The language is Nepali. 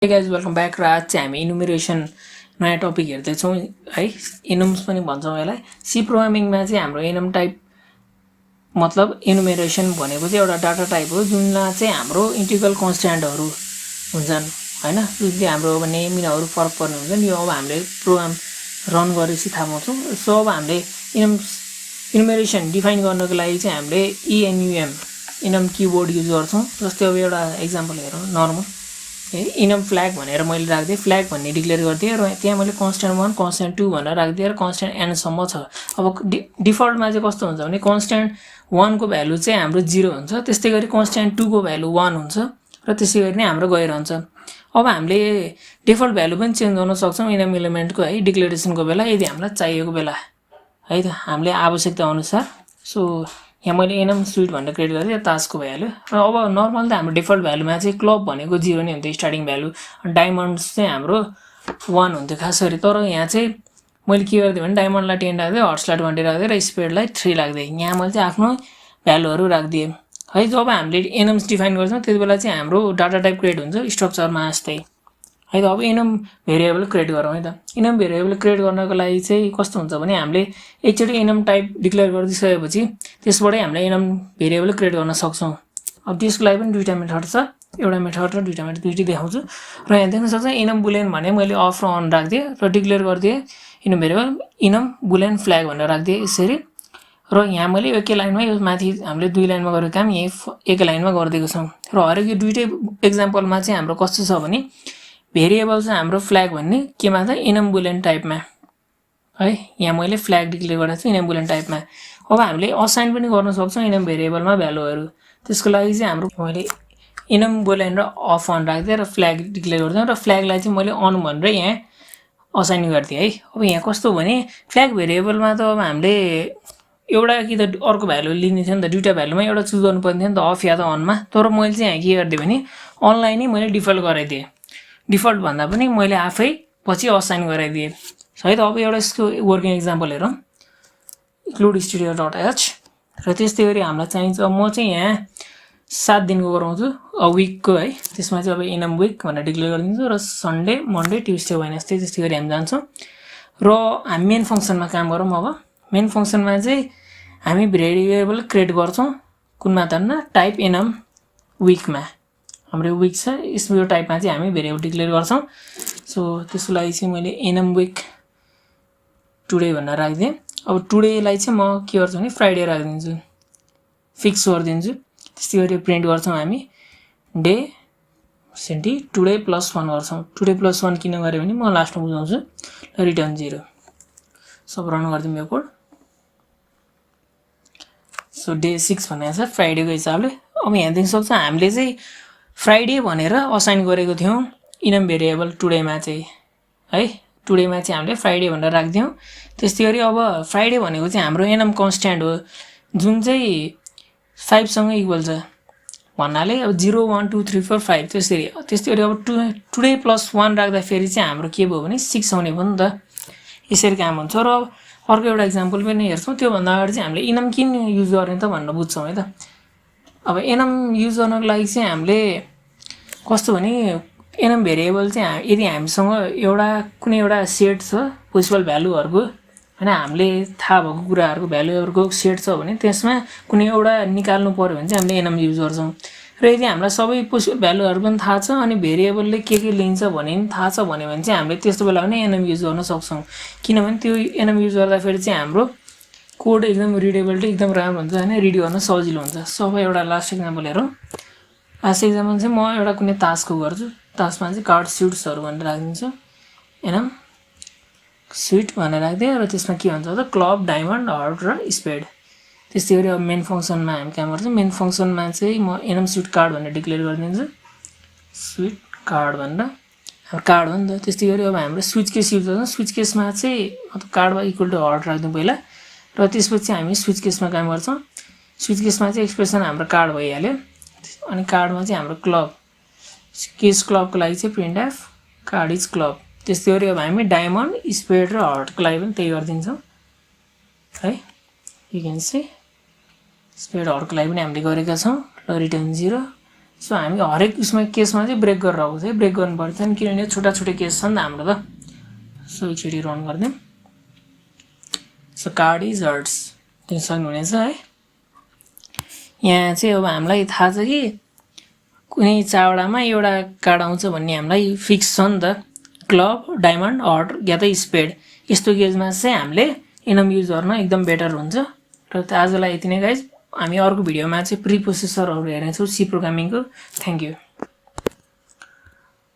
Hey guys, welcome back. र आज चाहिँ हामी इनुमेरेसन नयाँ टपिक हेर्दैछौँ है। इनम्स पनि भन्छौँ यसलाई। सी प्रोग्रामिङमा चाहिँ हाम्रो इनम टाइप मतलब इनुमेरेसन भनेको चाहिँ एउटा डाटा टाइप हो जुनमा चाहिँ हाम्रो इन्टिग्रल कन्स्ट्यान्टहरू हुन्छन् हैन। जुन चाहिँ हाम्रो अब नेम यिनीहरू फरक पर्ने हुन्छन्। यो अब हामीले प्रोग्राम रन गरेपछि थाहा पाउँछौँ। सो अब हामीले इनुमेरेसन डिफाइन गर्नको लागि चाहिँ हामीले इनम किवर्ड युज गर्छौँ। जस्तै अब एउटा एक्जाम्पल हेरौँ नर्मल इनम फ्ल्याग भनेर मैले राख्दिएँ, फ्ल्याग भन्ने डिक्लेयर गरिदिएँ र त्यहाँ मैले कन्स्ट्यान्ट 1 कन्स्ट्यान्ट 2 भनेर राखिदिएँ र कन्स्ट्यान्ट n सम्म छ। अब डिफल्टमा चाहिँ कस्तो हुन्छ भने कन्स्ट्यान्ट 1 को भ्यालु चाहिँ हाम्रो 0 हुन्छ, त्यस्तै गरी कन्स्ट्यान्ट 2 को भ्यालु 1 हुन्छ र त्यसै गरी नै हाम्रो गइरहन्छ। अब हामीले डिफल्ट भ्यालु पनि चेन्ज गर्न सक्छौँ इनम एलिमेन्टको है डिक्लेरेसनको बेला यदि हामीलाई चाहिएको बेला है त हामीले आवश्यकता अनुसार। सो यहाँ मैले इनम स्विट भनेर क्रिएट गरेँ, तासको भ्यालु। र अब नर्मल त हाम्रो डिफल्ट भ्यालुमा चाहिँ क्लब भनेको 0 नै हुन्थ्यो स्टार्टिङ भ्यालु, डायमन्ड्स चाहिँ हाम्रो 1 हुन्थ्यो खास गरी। तर यहाँ चाहिँ मैले के गरिदिएँ भने डायमन्डलाई 10 राख्दिएँ, हर्ट्सलाई 20 राख्दिएँ र स्पिडलाई 3 राख्दिएँ। यहाँ मैले चाहिँ आफ्नो भ्यालुहरू राखिदिएँ है। जब हामीले इनम्स डिफाइन गर्छौँ त्यति बेला चाहिँ हाम्रो डाटा टाइप क्रिएट हुन्छ स्ट्रक्चरमा जस्तै है त। अब इनम भेरिएबल क्रिएट गरौँ है त। इनम भेरिएबल क्रिएट गर्नको लागि चाहिँ कस्तो हुन्छ भने हामीले एकचोटि इनम टाइप डिक्लेयर गरिसकेपछि त्यसबाटै हामीले इनम भेरिएबल क्रिएट गर्न सक्छौँ। अब त्यसको लागि पनि दुईटा मेथड छ, एउटा मेथड र दुईटा मेथड दुईटै देखाउँछु। र यहाँ देख्न सक्छ इनम बुलेन भने मैले अफ र अन राखिदिएँ र डिक्लेयर गरिदिएँ enum variable enum Boolean flag भनेर राखिदिएँ यसरी। र यहाँ मैले एकै लाइनमा यो माथि हामीले दुई लाइनमा गरेको काम यही एकै लाइनमा गरिदिएको छौँ। र हरेक यो दुईटै एक्जाम्पलमा चाहिँ हाम्रो कस्तो छ भने भेरिएबल चाहिँ हाम्रो फ्ल्याग भन्ने केमा छ इनम बुलेन टाइपमा है। यहाँ मैले फ्ल्याग डिक्लेयर गरेको छु इनम बुलेन टाइपमा। अब हामीले असाइन पनि गर्न सक्छौँ इनम भेरिएबलमा भ्यालुहरू। त्यसको लागि चाहिँ हाम्रो मैले इनम बुलेन र अफ अन राखिदिएँ र फ्ल्याग डिक्लेयर गर्दिएँ र फ्ल्यागलाई चाहिँ मैले अन भनेर यहाँ असाइन गरिदिएँ है। अब यहाँ कस्तो भने फ्ल्याग भेरिएबलमा त अब हामीले एउटा कि त अर्को भ्यालु लिने थियो नि त, दुईवटा भ्यालुमा एउटा चुज गर्नुपर्ने थियो नि त अफ या त अनमा। तर मैले चाहिँ यहाँ के गरिदिएँ भने अनलाई नै मैले डिफल्ट गराइदिएँ। डिफल्ट भन्दा पनि मैले आफै पछि असाइन गराइदिएँ है त। अब एउटा यसको वर्किङ एक्जाम्पल हेरौँ इन्क्लुड studio.h र त्यस्तै गरी हामीलाई चाहिन्छ म चाहिँ यहाँ 7 दिनको गराउँछु विकको है। त्यसमा चाहिँ अब इनम विक भनेर डिक्लेयर गरिदिन्छु र सन्डे मन्डे ट्युसडे वेडनेसडे त्यस्तै गरी हामी जान्छौँ। र हामी मेन फङ्सनमा काम गरौँ। अब मेन फङ्सनमा चाहिँ हामी भेरिएबल क्रिएट गर्छौँ कुनमा त टाइप इनम विकमा हाम्रो विक छ यो टाइपमा चाहिँ हामी भेरिएबल डिक्लेयर गर्छौँ। सो त्यसको लागि चाहिँ मैले इनम विक टुडे भनेर राखिदिएँ। अब टुडेलाई चाहिँ म के गर्छु भने फ्राइडे राखिदिन्छु, फिक्स गरिदिन्छु। त्यस्तै गरी प्रिन्ट गर्छौँ हामी डे सेन्टी टुडे +1 गर्छौँ। टुडे +1 किन गरेँ भने म लास्टमा बुझाउँछु। र रिटर्न 0। सब रन गरिदिउँ यो कोड। सो डे 6 भनेको छ फ्राइडेको हिसाबले। अब यहाँ देख्न सक्छ हामीले चाहिँ फ्राइडे भनेर असाइन गरेको थियौँ इनम भेरिएबल टुडेमा चाहिँ है। टुडेमा चाहिँ हामीले फ्राइडे भनेर राखिदियौँ। त्यस्तै गरी अब फ्राइडे भनेको चाहिँ हाम्रो इनम कन्स्ट्यान्ट हो जुन चाहिँ 5 सँग इक्वल छ भन्नाले अब 0 1 2 3 4 5 त्यसरी। त्यस्तै गरी अब टुडे +1 राख्दाखेरि चाहिँ हाम्रो के भयो भने 6 आउने भयो नि त। यसरी काम हुन्छ। र अर्को एउटा इक्जाम्पल पनि हेर्छौँ। त्योभन्दा अगाडि चाहिँ हामीले इनम किन युज गर्ने त भनेर बुझ्छौँ है त। अब इनम युज गर्नको लागि चाहिँ हामीले कस्तो भने इनम भेरिएबल चाहिँ यदि हामीसँग एउटा कुनै एउटा सेट छ पोसिबल भ्यालुहरूको हैन, हामीले थाहा भएको कुराहरूको भ्यालुहरूको सेट छ भने त्यसमा कुनै एउटा निकाल्नु पर्यो भने चाहिँ हामीले इनम युज गर्छौँ। र यदि हामीलाई सबै पोसिबल भ्यालुहरू पनि थाहा छ अनि भेरिएबलले के लिन्छ भने पनि थाहा छ भने चाहिँ हामीले त्यस्तो बेला पनि इनम युज गर्न सक्छौँ। किनभने त्यो इनम युज गर्दाखेरि चाहिँ हाम्रो कोड एकदम रिडेबिलिटी एकदम राम्रो हुन्छ हैन, रिड गर्न सजिलो हुन्छ। सब एउटा लास्ट एक्जाम्पल हेरौँ। लास्ट एक्जाम्पल चाहिँ म एउटा कुनै तासको गर्छु। तासमा चाहिँ कार्ड स्विट्सहरू भनेर राखिदिन्छु इनम स्विट भनेर राखिदिएँ। र त्यसमा के हुन्छ त क्लब डायमन्ड हर्ट र स्पेड। त्यस्तै गरी अब मेन फङ्सनमा हामी काम गर्छौँ। मेन फङ्सनमा चाहिँ म इनम स्विट कार्ड भनेर डिक्लेयर गरिदिन्छु स्विट कार्ड भनेर। अब कार्ड हो नि त। त्यस्तै गरी अब हाम्रो स्विच केस युज गर्छौँ। स्विच केसमा चाहिँ मतलब कार्डमा इक्वल टु हर्ट राखिदिउँ पहिला र त्यसपछि हामी स्विच केसमा काम गर्छौँ। स्विच केसमा चाहिँ एक्सप्रेसन हाम्रो कार्ड भइहाल्यो अनि कार्डमा चाहिँ हाम्रो क्लब केस क्लबको लागि चाहिँ print F card is club. त्यस्तै गरी अब हामी डायमन्ड स्पेड र हर्टको लागि पनि त्यही गरिदिन्छौँ है। यु क्यान सी स्पेड हर्टको लागि पनि हामीले गरेका छौँ। र रिटर्न 0 सो हामी हरेक उसमा केसमा चाहिँ ब्रेक गरेर आउँछ है, ब्रेक गर्नु पर्छ नि, किनभने छोटा छोटा केस छ नि त हाम्रो त। सो एकचोटि रन गरिदिउँ। सो कार्ड इज हर्ट्स त्यो सक्नुहुनेछ है। यहाँ चाहिँ अब हामीलाई थाहा छ कि कुनै चारवटामा एउटा कार्ड आउँछ भन्ने हामीलाई फिक्स छ नि त, क्लब, डायमन्ड, हर्ट या त स्पेड। यस्तो गेजमा चाहिँ हामीले इनम युज गर्न एकदम बेटर हुन्छ। र आजलाई यति नै गाइज, हामी अर्को भिडियोमा चाहिँ प्री प्रोसेसरहरू हेर्नेछौँ सी प्रोग्रामिङको। Thank you.